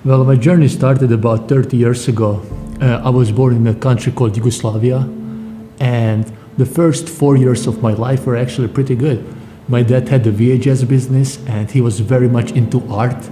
Well, my journey started about 30 years ago. I was born in a country called Yugoslavia, and the first 4 years of my life were actually pretty good. My dad had a VHS business, and he was very much into art.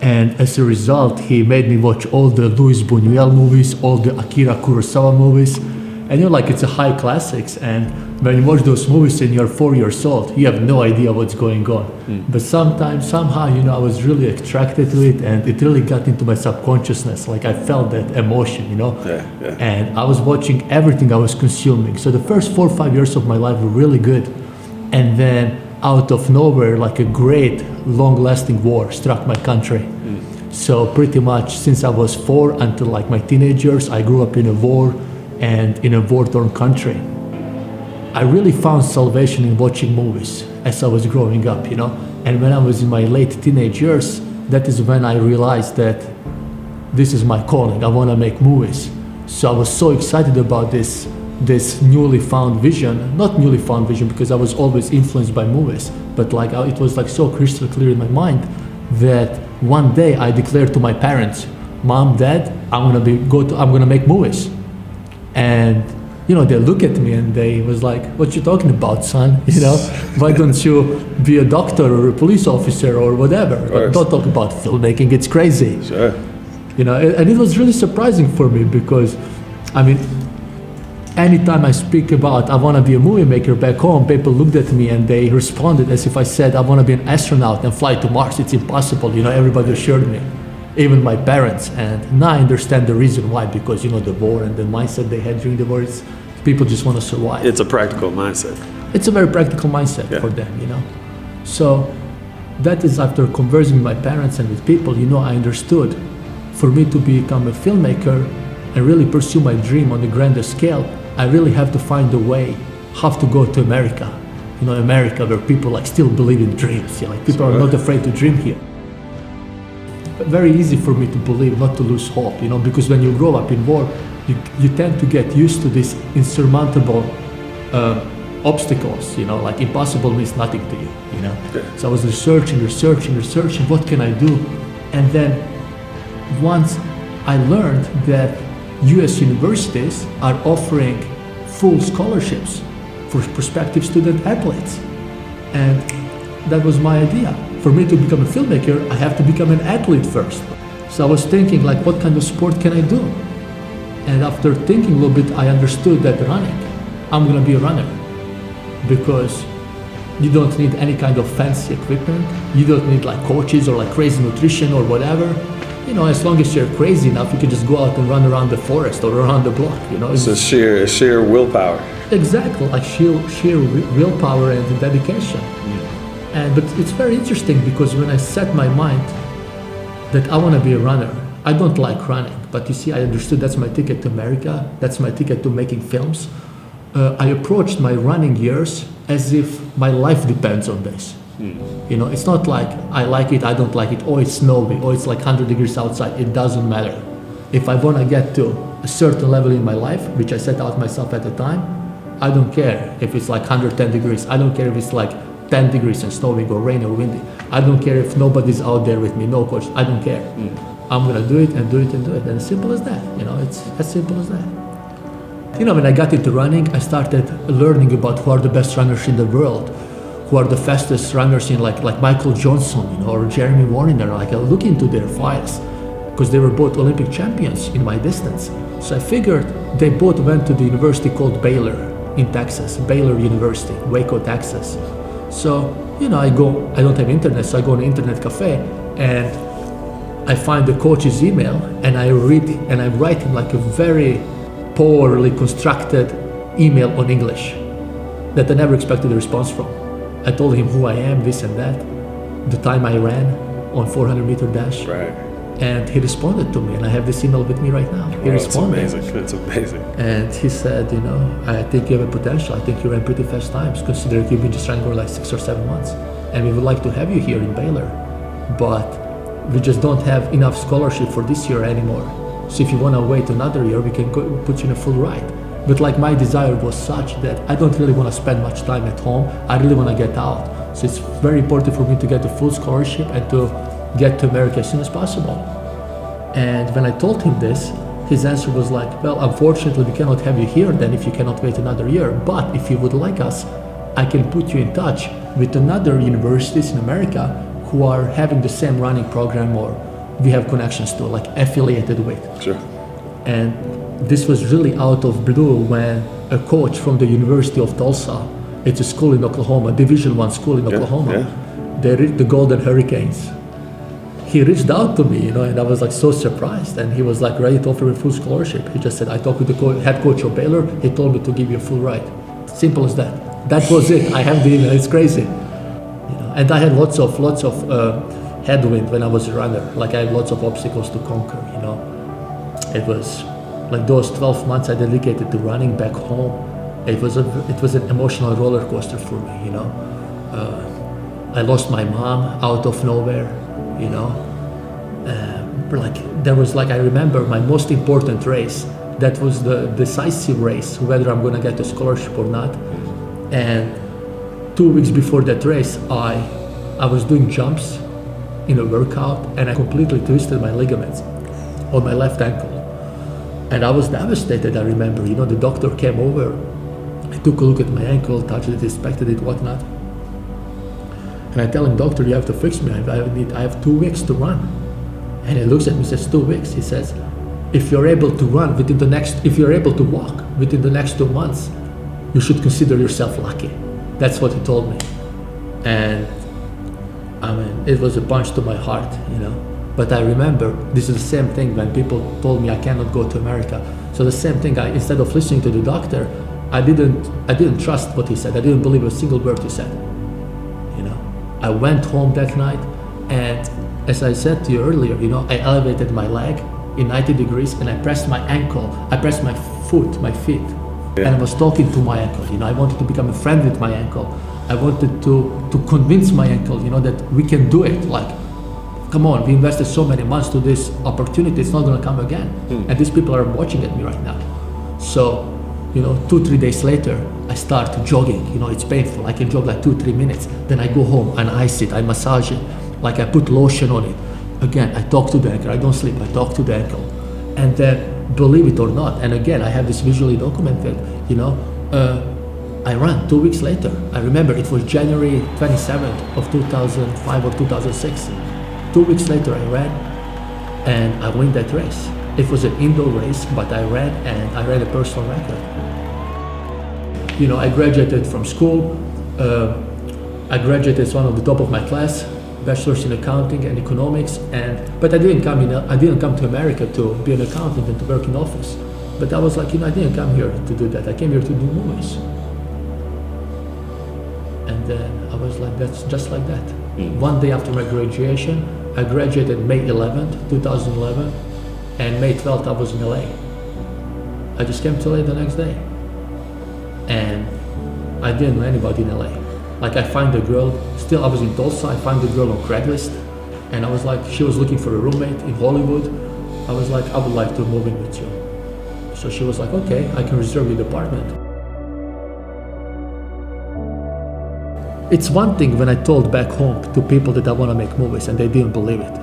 And as a result, he made me watch all the Luis Buñuel movies, all the Akira Kurosawa movies. And it's a high classics. And when you watch those movies and you're 4 years old, you have no idea what's going on. But somehow, I was really attracted to it, and it really got into my subconsciousness. Like I felt that emotion, Yeah. And I was watching everything I was consuming. So the first 4 or 5 years of my life were really good. And then out of nowhere, like a great long-lasting war struck my country. So pretty much since I was 4 until like my teenage years, I grew up in a war and in a war-torn country. I really found salvation in watching movies as I was growing up, And when I was in my late teenage years, that is when I realized that this is my calling. I want to make movies. So I was so excited about this newly found vision, not newly found vision because I was always influenced by movies, but it was like so crystal clear in my mind that one day I declared to my parents, Mom, Dad, I'm gonna make movies. And they look at me and they was like, what you talking about, son? Why don't you be a doctor or a police officer or whatever? Don't talk about filmmaking, it's crazy. Sure. And it was really surprising for me because, anytime I speak about I want to be a movie maker back home, people looked at me and they responded as if I said I want to be an astronaut and fly to Mars. It's impossible. Everybody assured me, even my parents. And now I understand the reason why, because the war and the mindset they had during the war is people just want to survive. It's a practical mindset. It's a very practical mindset for them, So that is after conversing with my parents and with people, I understood for me to become a filmmaker and really pursue my dream on a grander scale, I really have to find a way how to go to America. America where people still believe in dreams. People are not afraid to dream here. But very easy for me to believe, not to lose hope, because when you grow up in war, you tend to get used to these insurmountable obstacles, impossible means nothing to you, So I was researching, what can I do? And then once I learned that US universities are offering full scholarships for prospective student athletes. And that was my idea. For me to become a filmmaker, I have to become an athlete first. So I was thinking what kind of sport can I do? And after thinking a little bit, I understood that running, I'm gonna be a runner. Because you don't need any kind of fancy equipment. You don't need coaches or crazy nutrition or whatever. As long as you're crazy enough, you can just go out and run around the forest or around the block, It's sheer willpower. Exactly, sheer willpower and dedication. But it's very interesting because when I set my mind that I want to be a runner, I don't like running, but you see, I understood that's my ticket to America, that's my ticket to making films. I approached my running years as if my life depends on this. It's not like I like it, I don't like it, or it's snowy, or it's 100 degrees outside. It doesn't matter. If I want to get to a certain level in my life, which I set out myself at the time, I don't care if it's 110 degrees. I don't care if it's 10 degrees and snowing or rainy or windy. I don't care if nobody's out there with me, no coach. I don't care. I'm going to do it and do it and do it. And as simple as that. It's as simple as that. When I got into running, I started learning about who are the best runners in the world, who are the fastest runners in like Michael Johnson, or Jeremy Warner. I look into their files because they were both Olympic champions in my distance. So I figured they both went to the university called Baylor in Texas, Baylor University, Waco, Texas. So, I don't have internet, so I go to an internet cafe and I find the coach's email and I read and I write him a very poorly constructed email on English that I never expected a response from. I told him who I am, this and that, the time I ran on 400-meter dash. Right. And he responded to me, and I have this email with me right now. He responded. It's amazing. And he said, I think you have a potential. I think you ran pretty fast times, considering you've been just running for 6 or 7 months. And we would like to have you here in Baylor, but we just don't have enough scholarship for this year anymore. So if you want to wait another year, we can put you in a full ride. But my desire was such that I don't really want to spend much time at home. I really want to get out. So it's very important for me to get a full scholarship and to get to America as soon as possible. And when I told him this, his answer was like, well, unfortunately, we cannot have you here then if you cannot wait another year. But if you would like us, I can put you in touch with another universities in America who are having the same running program or we have connections to, like affiliated with. Sure. And this was really out of blue when a coach from the University of Tulsa, it's a school in Oklahoma, Division I school in Oklahoma, they reached the Golden Hurricanes. He reached out to me, and I was like so surprised, and he was like ready to offer me full scholarship. He just said, I talked with the head coach of Baylor, he told me to give you a full ride. Simple as that. That was it. I have the email, it's crazy. And I had lots of headwind when I was a runner. Like I had lots of obstacles to conquer, It was like those 12 months I dedicated to running back home. It was an emotional roller coaster for me, I lost my mom out of nowhere, I remember my most important race. That was the decisive race, whether I'm gonna get a scholarship or not. And 2 weeks before that race, I was doing jumps in a workout and I completely twisted my ligaments on my left ankle. And I was devastated, I remember. The doctor came over, he took a look at my ankle, touched it, inspected it, whatnot. And I tell him, doctor, you have to fix me. I have 2 weeks to run. And he looks at me and says, 2 weeks. He says, if you're able to run if you're able to walk within the next 2 months, you should consider yourself lucky. That's what he told me. And it was a punch to my heart, But I remember this is the same thing when people told me I cannot go to America. So the same thing, instead of listening to the doctor, I didn't trust what he said. I didn't believe a single word he said. I went home that night, and as I said to you earlier, I elevated my leg in 90 degrees and I pressed my ankle. I pressed my feet, and I was talking to my ankle. I wanted to become a friend with my ankle. I wanted to convince my ankle, that we can do it. Like, come on, we invested so many months to this opportunity, it's not gonna come again. And these people are watching at me right now. So, 2-3 days later, I start jogging. It's painful. I can jog like 2-3 minutes. Then I go home and I ice it, I massage it. Like I put lotion on it. Again, I talk to the ankle. I don't sleep, I talk to the ankle. And then, believe it or not, and again, I have this visually documented, I ran 2 weeks later. I remember it was January 27th of 2005 or 2006. 2 weeks later I ran and I won that race. It was an indoor race, but I ran and I ran a personal record. I graduated from school. I graduated as one of the top of my class, bachelor's in accounting and economics. But I didn't come to America to be an accountant and to work in office. But I was like, I didn't come here to do that. I came here to do movies. And then I was like, that's just like that. One day after my graduation, I graduated May 11th, 2011, and May 12th I was in LA. I just came to LA the next day. And I didn't know anybody in LA. Like I find a girl, I was in Tulsa, I find a girl on Craigslist, and I was like, she was looking for a roommate in Hollywood. I was like, I would like to move in with you. So she was like, okay, I can reserve you the apartment. It's one thing when I told back home to people that I want to make movies and they didn't believe it.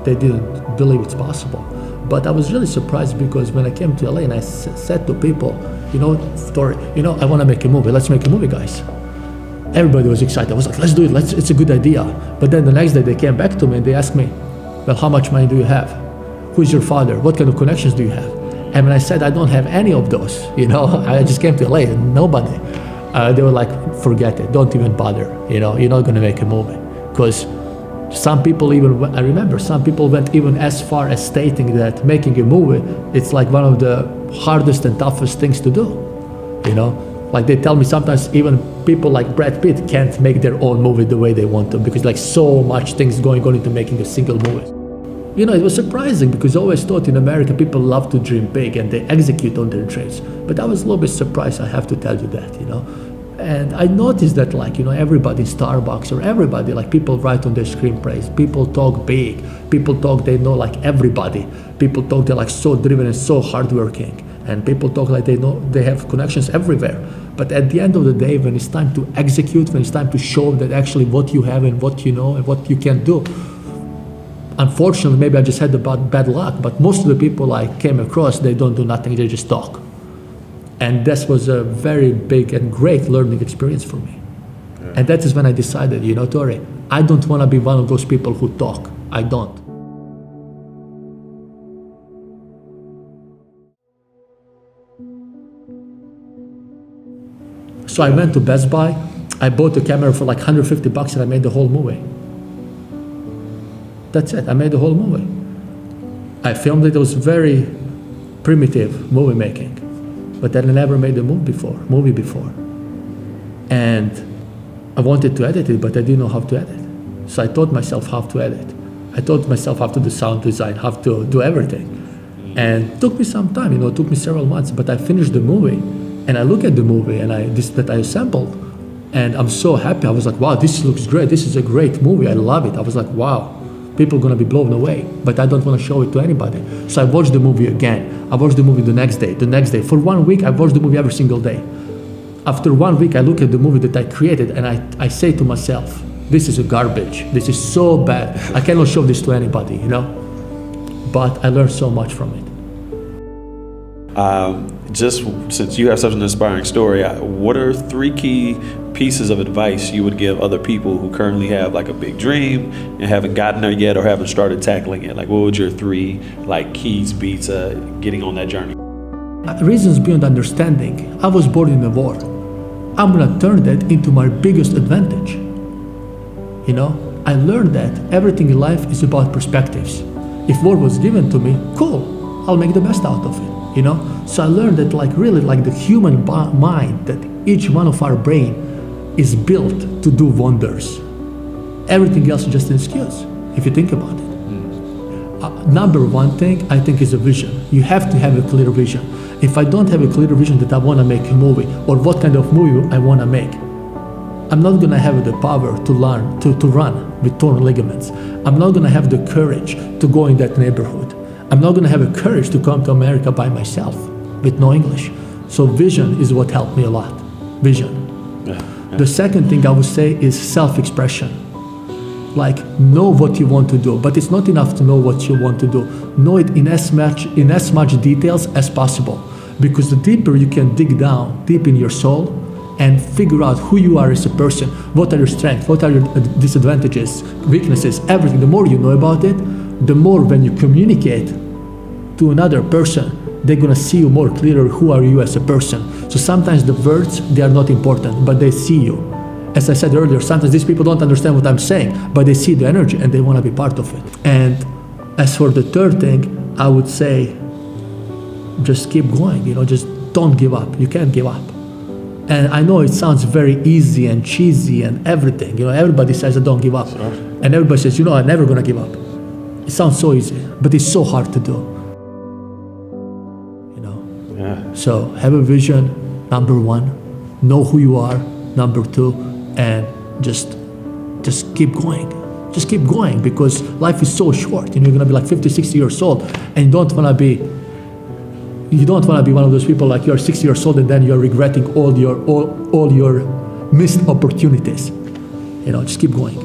They didn't believe it's possible. But I was really surprised because when I came to LA and I said to people, I want to make a movie, let's make a movie, guys. Everybody was excited. I was like, let's do it, it's a good idea. But then the next day they came back to me and they asked me, well, how much money do you have? Who's your father? What kind of connections do you have? And when I said I don't have any of those, I just came to LA and nobody. They were like, forget it, don't even bother, you're not gonna make a movie. Because some people I remember some people went even as far as stating that making a movie, it's like one of the hardest and toughest things to do, Like they tell me sometimes even people like Brad Pitt can't make their own movie the way they want to because like so much things going on into making a single movie. It was surprising because I always thought in America people love to dream big and they execute on their dreams. But I was a little bit surprised, I have to tell you that, And I noticed that everybody in Starbucks or everybody, people write on their screenplays, people talk big, people talk they know everybody, people talk they're so driven and so hardworking, and people talk like they know they have connections everywhere. But at the end of the day, when it's time to execute, when it's time to show that actually what you have and what you know and what you can do, unfortunately, maybe I just had the bad luck, but most of the people I came across, they don't do nothing, they just talk. And this was a very big and great learning experience for me. Yeah. And that is when I decided, Tori, I don't want to be one of those people who talk. I don't. So I went to Best Buy, I bought a camera for like $150 and I made the whole movie. That's it, I made the whole movie. I filmed it, it was very primitive movie making, but then I never made a movie before. And I wanted to edit it, but I didn't know how to edit. So I taught myself how to edit. I taught myself how to do sound design, how to do everything. And it took me some time, it took me several months, but I finished the movie and I look at the movie and that I assembled, and I'm so happy. I was like, wow, this looks great. This is a great movie. I love it. I was like, wow, people are gonna be blown away, but I don't want to show it to anybody. So I watched the movie again. I watched the movie the next day. For 1 week, I watched the movie every single day. After 1 week, I look at the movie that I created and I say to myself, this is a garbage. This is so bad. I cannot show this to anybody, But I learned so much from it. Just since you have such an inspiring story, what are 3 key pieces of advice you would give other people who currently have like a big dream and haven't gotten there yet or haven't started tackling it? Like, what would your 3 keys be to getting on that journey? Reasons beyond understanding. I was born in a war. I'm gonna turn that into my biggest advantage. I learned that everything in life is about perspectives. If war was given to me, cool, I'll make the best out of it. So I learned that really the human mind, that each one of our brain is built to do wonders. Everything else is just an excuse, if you think about it. Number one thing, I think, is a vision. You have to have a clear vision. If I don't have a clear vision that I want to make a movie or what kind of movie I want to make, I'm not going to have the power to learn, to run with torn ligaments. I'm not going to have the courage to go in that neighborhood. I'm not going to have the courage to come to America by myself with no English. So vision is what helped me a lot. Vision. Yeah. The second thing I would say is self-expression. Know what you want to do, but it's not enough to know what you want to do. Know it in as much details as possible, because the deeper you can dig down, deep in your soul, and figure out who you are as a person, what are your strengths, what are your disadvantages, weaknesses, everything. The more you know about it, the more when you communicate to another person, they're gonna see you more clearer who are you as a person. So sometimes the words, they are not important, but they see you. As I said earlier, sometimes these people don't understand what I'm saying, but they see the energy and they wanna be part of it. And as for the third thing, I would say, just keep going, just don't give up. You can't give up. And I know it sounds very easy and cheesy and everything. Everybody says, don't give up. Sure. And everybody says, I'm never gonna give up. It sounds so easy, but it's so hard to do. Yeah. So have a vision, number 1. Know who you are, number 2, and just keep going. Just keep going, because life is so short. You're gonna be like 50, 60 years old, and you don't wanna be one of those people like you're 60 years old and then you're regretting all your missed opportunities. Just keep going.